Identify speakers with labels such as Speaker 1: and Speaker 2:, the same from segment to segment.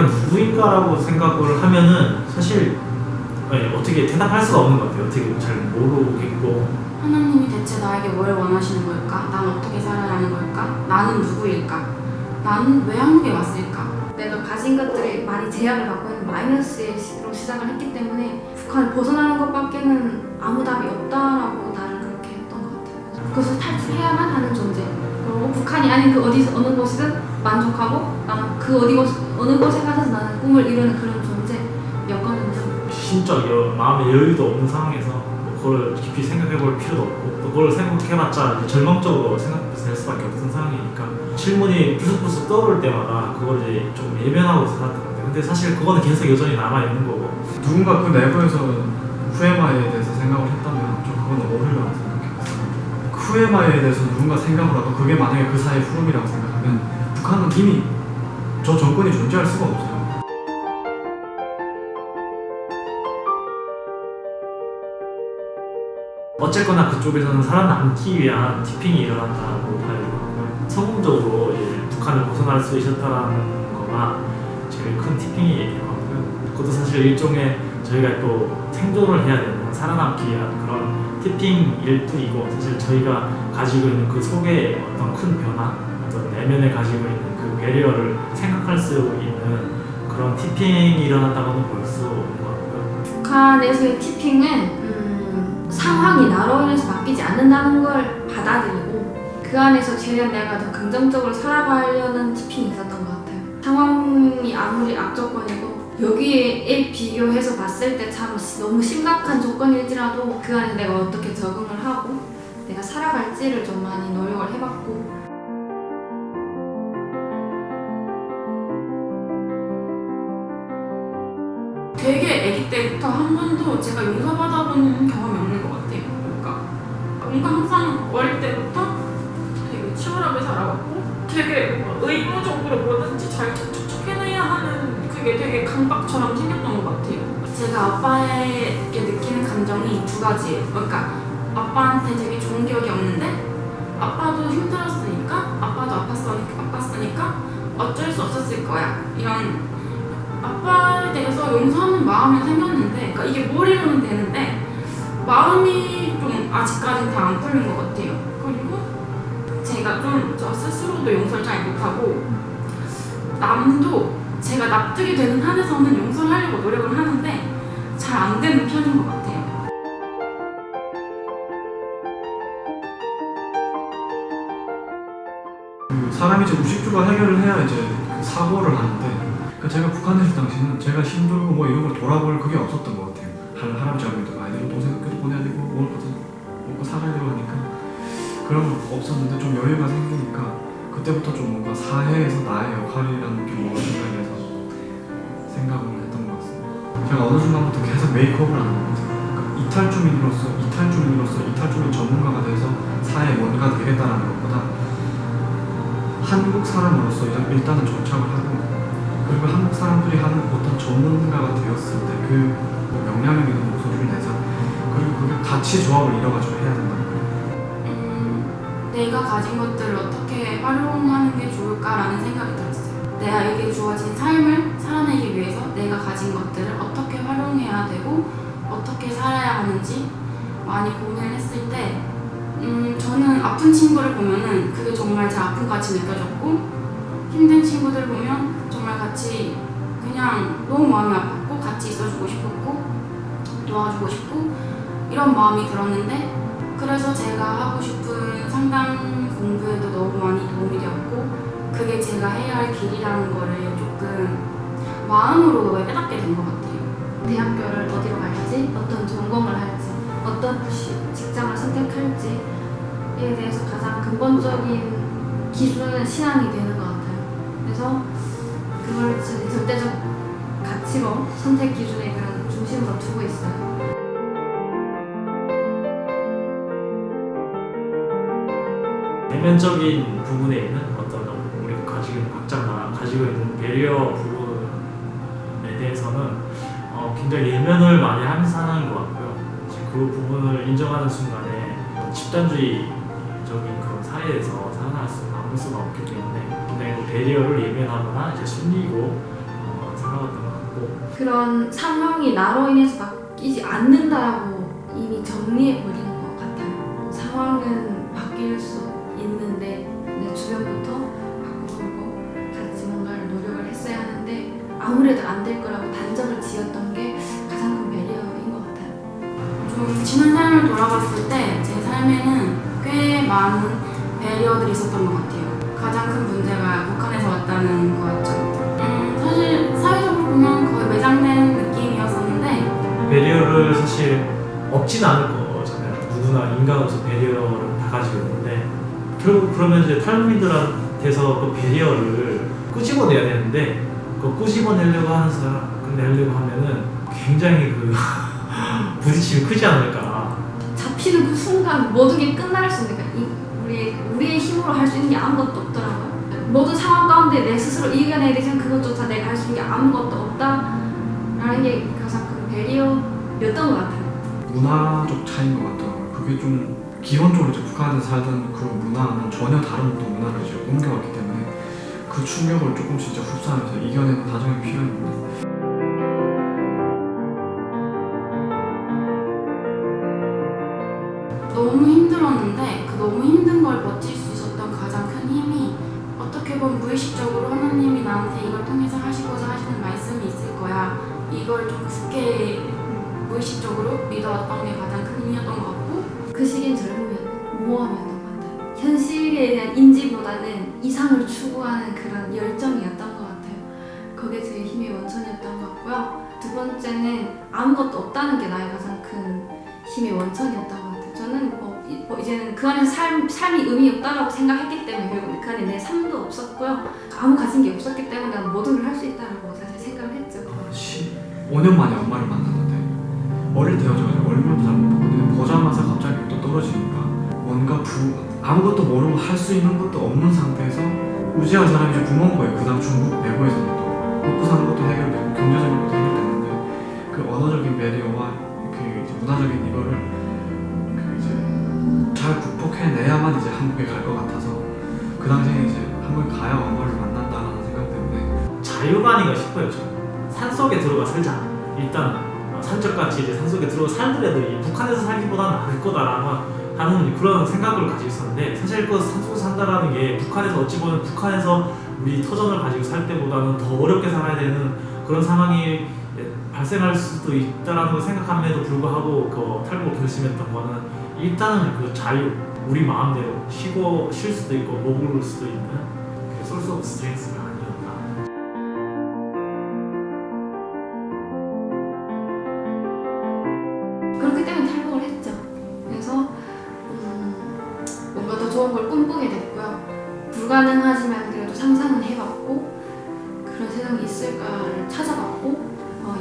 Speaker 1: 내가 누구인가라고 생각을 하면은 사실 어떻게 대답할 수가 없는 것 같아요. 어떻게 잘 모르겠고.
Speaker 2: 하나님이 대체 나에게 뭘 원하시는 걸까? 난 어떻게 살아야 하는 걸까? 나는 누구일까? 나는 왜 한국에 왔을까?
Speaker 3: 내가 가진 것들이 많이 제약을 받고 있는 마이너스로 시작을 했기 때문에 북한을 벗어나는 것밖에는 아무 답이 없다라고 나를 그렇게 했던 것 같아요. 그것을 탈출해야만 하는 존재. 그리고 북한이 아닌 그 어느 곳이든 만족하고 나는 어느 곳에 가서 나는 꿈을 이루는 그런 존재였거든요.
Speaker 1: 심적 마음의 여유도 없는 상황에서 그걸 깊이 생각해볼 필요도 없고 또 그걸 생각해봤자 이제 절망적으로 생각될 수밖에 없는 상황이니까 질문이 부스부스 떠오를 때마다 그걸 이제 좀 예면하고 살았던 것 같아요. 근데 사실 그거는 계속 여전히 남아있는 거고.
Speaker 4: 누군가 그 내부에서 후에마에 대해서 생각을 했다면 좀 그건 어려라고 생각했어요. 후에마에 대해서 누군가 생각을 하고 그게 만약에 그 사이의 흐름이라고 생각하면 북한은 이미 저 정권이 존재할 수가 없어요.
Speaker 1: 어쨌거나 그쪽에서는 살아남기 위한 티핑이 일어났다고 봐야 될 것 같고요. 성공적으로 이제 북한을 벗어날 수 있었다는 거가 제일 큰 티핑이 될 것 같고요. 그것도 사실 일종의 저희가 또 생존을 해야 되는 살아남기 위한 그런 티핑일 뿐이고 사실 저희가 가지고 있는 그 속에 어떤 큰 변화, 어떤 내면에 가지고 있는 그 배리어를 생각할 수 있는 그런 티핑이 일어났다고는 볼 수 없는 것 같고요.
Speaker 3: 북한에서의 티핑은 상황이 나로 인해서 바뀌지 않는다는 걸 받아들이고 그 안에서 최대한 내가 더 긍정적으로 살아가려는 티핑이 있었던 것 같아요. 상황이 아무리 악조건이고 여기에 비교해서 봤을 때 참 너무 심각한 조건일지라도 그 안에 내가 어떻게 적응을 하고 내가 살아갈지를 좀 많이 노력을 해봤고
Speaker 2: 되게 아기 때부터 한 번도 제가 용서받아본 경험이 없는 것 같아요. 그러니까 뭔가 항상 어릴 때부터 되게 치열하게 살아왔고 되게 의무적으로 뭐든지 잘 척척해내야 하는 그게 되게 강박처럼 생겼던 것 같아요. 제가 아빠에게 느끼는 감정이 두 가지예요. 그러니까 아빠한테 되게 좋은 기억이 없는데 아빠도 힘들었으니까 아빠도 아팠으니까 어쩔 수 없었을 거야. 이런 아빠에 대해서 용서하는 마음이 생겼는데 그러니까 이게 머리로는 되는데 마음이 좀 아직까지는 다 안 풀린 것 같아요. 그리고 제가 좀 저 스스로도 용서를 잘 못하고 남도 제가 납득이 되는 한에서는 용서를 하려고 노력을 하는데 잘 안 되는 편인 것 같아요.
Speaker 4: 사람이 이제 의식주가 해결을 해야 이제 그 사고를 하는데 제가 북한에 있을 당시는 제가 힘들고 뭐 이런 걸 돌아볼 그게 없었던 것 같아요. 할아버지하고도 아이들은 동생 학교도 보내야 되고 먹을 것도 먹고 살아야 되고 하니까 그런 거 없었는데 좀 여유가 생기니까 그때부터 좀 뭔가 사회에서 나의 역할이라는 게 무엇인가에 대해서 생각을 했던 것 같습니다. 제가 어느 순간부터 계속 메이크업을 하는 것 같아요. 그러니까 이탈주민 전문가가 돼서 사회에 뭔가 되겠다라는 것보다 한국 사람으로서 일단은 정착을 하고 그리고 한국 사람들이 하는 어떤 전문가가 되었을 때 그 명량력 있는 목소리를 내자 그리고 그게 같이 조합을 이뤄가지고 해야 된다는 거예요.
Speaker 2: 내가 가진 것들을 어떻게 활용하는 게 좋을까라는 생각이 들었어요. 내가 주어진 삶을 살아내기 위해서 내가 가진 것들을 어떻게 활용해야 되고 어떻게 살아야 하는지 많이 고민을 했을 때 저는 아픈 친구를 보면은 그게 정말 제 아픔같이 느껴졌고 힘든 친구들 보면 정말 같이 그냥 너무 마음이 아팠고 같이 있어주고 싶었고 도와주고 싶고 이런 마음이 들었는데 그래서 제가 하고 싶은 상담 공부에도 너무 많이 도움이 되었고 그게 제가 해야 할 길이라는 거를 조금 마음으로 깨닫게 된 것 같아요.
Speaker 3: 대학교를 어디로 갈지 어떤 전공을 할지 어떤 직장을 선택할지에 대해서 가장 근본적인 기준은 신앙이 되는 것 같아요. 그래서 그걸 절대적 가치로 선택 기준의 그런 중심으로 두고 있어요.
Speaker 1: 내면적인 부분에 있는 어떤 우리가 각자가 가지고 있는 배리어 부분에 대해서는 굉장히 예면을 많이 하면서 사는 것 같고요. 그 부분을 인정하는 순간에 집단주의적인 그런 사회에서 살아날 수는 아무 수가 없기 때문에 굉장히 배리어를 예면하거나 이제 숨기고
Speaker 3: 그런 상황이 나로 인해서 바뀌지 않는다라고 이미 정리해버린 것 같아요. 상황은 바뀔 수 있는데 내 주변부터 바꾸고 같이 뭔가를 노력을 했어야 하는데 아무래도 안 될 거라고 단정을 지었던 게 가장 큰 배려인 것 같아요.
Speaker 2: 좀 지난 삶을 돌아봤을 때 제 삶에는 꽤 많은 배리어들이 있었던 것 같아요. 가장 큰 문제가 북한에서 왔다는 거였죠. 사실 사회적으로 보면 거의 매장된 느낌이었었는데
Speaker 1: 배리어를 사실 없진 않을 거잖아요. 누구나 인간으로서 배리어를 다 가지고 있는데 결국 그러면 이제 탈북민들한테서 그 배리어를 끄집어내야 되는데 그 끄집어내려고 하는 사람 내려고 하면은 굉장히 그 부딪힘이 크지 않을까.
Speaker 3: 잡히는 그 순간 모든 게 끝날 수 있는 우리의 힘으로 할 수 있는 게 아무것도 없더라고요. 모든 상황 가운데 내 스스로 이겨내야 되지만 그것조차 내가 할 수 있는 게 아무것도 없다라는 게 가장 큰 배리어였던 것 같아요.
Speaker 4: 문화적 차이인 것 같더라고요. 그게 좀 기본적으로 이제 북한에서 살던 그 문화는 전혀 다른 또 문화를 이제 옮겨왔기 때문에 그 충격을 조금씩 이제 흡수하면서 이겨내는 과정이 필요했는데
Speaker 2: 너무 힘들었는데 그 너무 힘든 걸 버틸 수 있었던 가장 큰 힘이 어떻게 보면 무의식적으로 하나님이 나한테 이걸 통해서 하시고자 하시는 말씀이 있을 거야. 이걸 좀 굳게 무의식적으로 믿어왔던 게 가장 큰 힘이었던 것 같고
Speaker 3: 그 시기엔 젊으면 모험이었던 것 같아요. 현실에 대한 인지보다는 이상을 추구하는 그런 열정이었던 것 같아요. 그게 제 힘의 원천이었던 것 같고요. 두 번째는 아무것도 없다는 게 나의 가장 큰 힘의 원천이었던 것 같아요. 저는 이제는 그 안에서 삶이 의미 없다라고 생각했기 때문에 결국 그 안에 내 삶도 없었고요. 아무 가진 게 없었기 때문에 난 모든 걸 할 수 있다라고 사실 생각을 했죠.
Speaker 4: 5년 만에 엄마를 만났는데 어릴 때여가지고 얼굴도 잘 못 보거든요. 보자마자 갑자기 또 떨어지니까 뭔가 아무것도 모르고 할 수 있는 것도 없는 상태에서 의지한 사람이 이제 부모인 거예요. 그 다음 중국 내부에서는 또 먹고 사는 것도 해결되고 경제적인 것도 해결되는데 그 언어적인 배리어와 그 이제 문화적인 이거를 잘 극복해내야만 이제 한국에 갈 것 같아서 그 당시에 이제 한국에 가야 엄마를 만난다라는 생각 때문에
Speaker 1: 자유가 아닌가 싶어요. 저는 산속에 들어가 살자. 일단 산적같이 이제 산속에 들어가 살더라도 이 북한에서 살기보다는 나을 거다라는 하는 그런 생각을 가지고 있었는데 사실 그 산속에서 산다라는 게 북한에서 어찌 보면 북한에서 우리 터전을 가지고 살 때보다는 더 어렵게 살아야 되는 그런 상황이 발생할 수도 있다라는 걸 생각함에도 불구하고 그 탈북을 결심했던 거는 일단은 그 자유, 우리 마음대로 쉬고 쉴 수도 있고 머무를 수도 있는 그 소스 오브 스트렝스가 아니었나.
Speaker 3: 그렇기 때문에 탈북을 했죠. 그래서 뭔가 더 좋은 걸 꿈꾸게 됐고요. 불가능하지만 그래도 상상은 해봤고 그런 세상이 있을까를 찾아봤고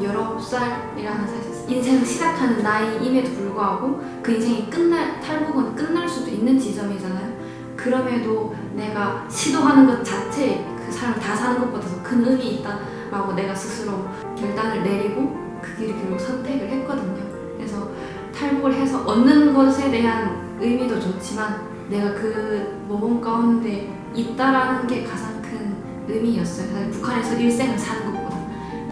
Speaker 3: 19살이라는 사실 인생을 시작하는 나이임에도 불구하고 그 인생이 탈북은 끝날 수도 있는 지점이잖아요. 그럼에도 내가 시도하는 것 자체에 그 삶을 다 사는 것보다 더 큰 의미 있다라고 내가 스스로 결단을 내리고 그 길을 결국 선택을 했거든요. 그래서 탈북을 해서 얻는 것에 대한 의미도 좋지만 내가 그 모범 가운데 있다라는 게 가장 큰 의미였어요. 사실 북한에서 일생을 사는 것보다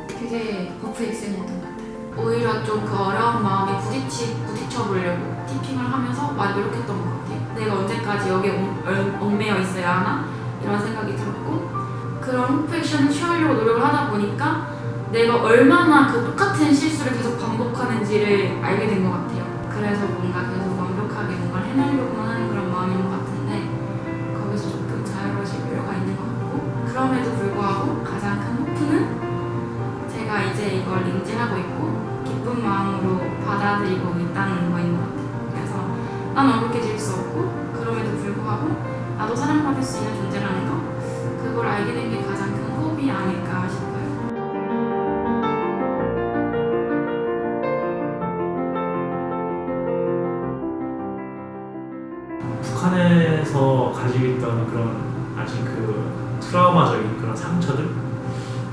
Speaker 3: 그게 버프 액션이었던 것 같아요.
Speaker 2: 오히려 좀 그 어려운 마음에 부딪혀보려고 티핑을 하면서 많이 노력했던 것 같아요. 내가 언제까지 여기에 얽매여 있어야 하나? 이런 생각이 들었고 그런 호프 액션을 취하려고 노력을 하다 보니까 내가 얼마나 그 똑같은 실수를 계속 반복하는지를 알게 된 것 같아요. 그래서 뭔가 계속 완벽하게 뭔가를 해내려고만 하는 그런 마음인 것 같은데 거기서 조금 자유로워질 필요가 있는 것 같고 그럼에도 불구하고 가장 큰 호프는 제가 이제 이걸 인지하고 있고 기쁜 마음으로 받아들이고 있다는 거인 것 같아요. 그래서 난 완벽해질 수 없고 그럼에도 불구하고 나도 사랑받을 수 있는 존재라는 거 그걸 알게 된 게 가장 큰 호흡이 아닐까 싶어요.
Speaker 1: 북한에서 가지고 있던 그런 아직 그 트라우마적인 그런 상처들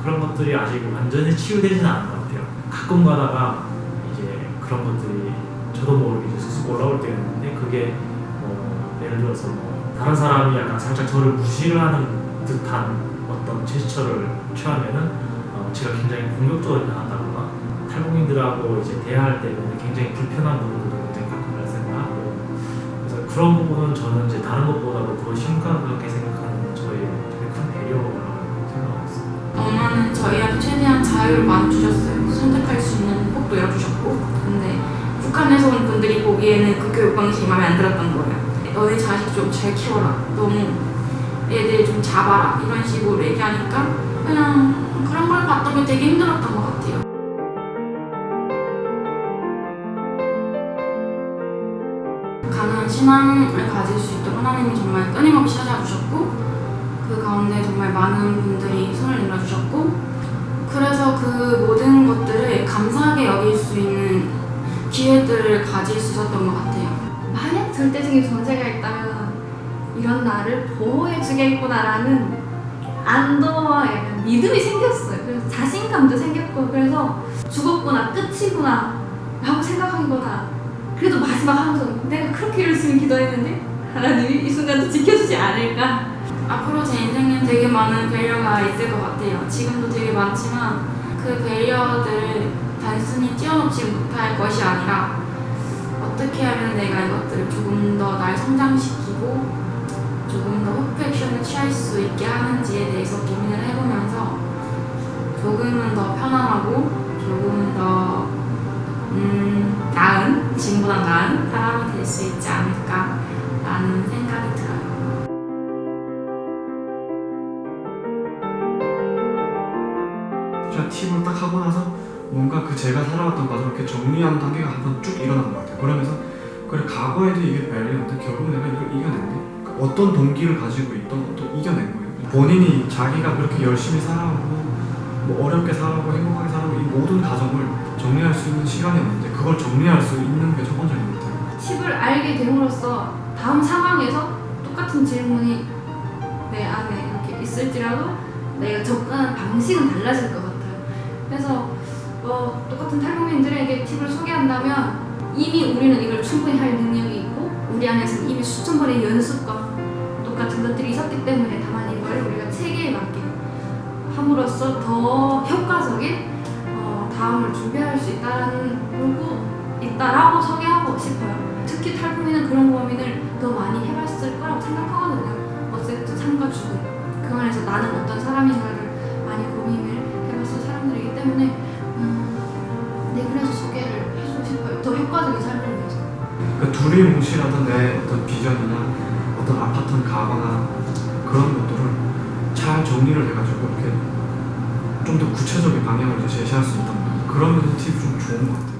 Speaker 1: 그런 것들이 아직 완전히 치유되지는 않은 것 같아요. 가끔 가다가 이제 그런 것들이 저도 모르게 이제 쑥쑥 올라올 때가 있는데 그게 뭐 예를 들어서 뭐 다른 사람이 약간 살짝 저를 무시를 하는 듯한 어떤 제스처를 취하면은 정치가 굉장히 공격적으로 나간다거나 탈북민들하고 이제 대화할 때는 굉장히 불편한 부분도 굉장히 가끔 발생을 하고, 그래서 그런 부분은 저는 이제 다른 것보다도 더 심각하게 생각하는 저의 되게 큰 배려라고 생각하고 있습니다.
Speaker 2: 엄마는 저희한테 최대한 자유를 많이 주셨어요. 선택할 수 있는 폭도 열어주셨고, 근데 북한에서 온 분들이 보기에는 그 교육 방식이 마음에 안 들었던 거예요. 너네 자식 좀 잘 키워라, 너무 애들 좀 잡아라, 이런 식으로 얘기하니까 그냥 그런 걸 봤던 게 되게 힘들었던 것 같아요. 가능한 신앙을 가질 수 있도록 하나님이 정말 끊임없이 찾아주셨고, 그 가운데 정말 많은 분들이 손을 내밀어주셨고, 그래서 그 모든 것들을 감사하게 여길 수 있는 기회들을 가질 수 있었던 것 같아요.
Speaker 3: 만약 절대적인 존재가 있다면 이런 나를 보호해주겠구나라는 안도와 약간 믿음이 생겼어요. 그래서 자신감도 생겼고, 그래서 죽었구나, 끝이구나 라고 생각하기보다 그래도 마지막 하면서 내가 그렇게 열심히 기도했는데 하나님이 이 순간도 지켜주지 않을까.
Speaker 2: 앞으로 제 인생엔 되게 많은 배려가 있을 것 같아요. 지금도 되게 많지만 그 배려들을 단순히 띄워놓지 못할 것이 아니라 어떻게 하면 내가 이것들을 조금 더 날 성장시키고 조금 더 호프 액션을 취할 수 있게 하는지에 대해서 고민을 해보면서 조금은 더 편안하고 조금은 더 나은, 지금보다 나은 사람이 될 수 있지 않을까라는 생각이 들어요.
Speaker 4: 제가 팁을 딱 하고 나서 뭔가 그 제가 살아왔던 과정을 이렇게 정리하는 단계가 한 번 쭉 일어난 것 같아요. 그러면서 그래, 과거에도 이게 발견했는데 결국 내가 이걸 이겨냈네. 그러니까 어떤 동기를 가지고 있던 것도 이겨낸 거예요. 본인이 자기가 그렇게 열심히 살아오고 뭐 어렵게 살아오고 행복하게 살아오고 이 모든 과정을 정리할 수 있는 시간이었는데 그걸 정리할 수 있는 게 첫 번째인 것 같아요.
Speaker 3: 팁을 알게 됨으로써 다음 상황에서 똑같은 질문이 내 안에 이렇게 있을지라도 내가 접근하는 방식은 달라질 것 같아요. 그래서 똑같은 탈북민들에게 팁을 소개한다면 이미 우리는 이걸 충분히 할 능력이 있고 우리 안에서는 이미 수천 번의 연습과 똑같은 것들이 있었기 때문에 다만 이걸 우리가 체계에 맞게 함으로써 더 효과적인 다음을 준비할 수 있다라고 소개하고 싶어요. 특히 탈북민은 그런 고민을 더 많이 해봤을 거라고 생각하거든요. 어쨌든 삶과 죽음, 그 안에서 나는 어떤 사람인가를 많이 고민을 해봤을 사람들이기 때문에 그래서 소개를 해주고 싶어요. 더 효과적인 삶을 위해서.
Speaker 4: 그 둘이 뭉실하던 내 어떤 비전이나 어떤 아팠던 과거나 그런 것들을 잘 정리를 해가지고 이렇게 좀 더 구체적인 방향을 이제 제시할 수 있다면 그러면 팁이 좀 좋은 것 같아요.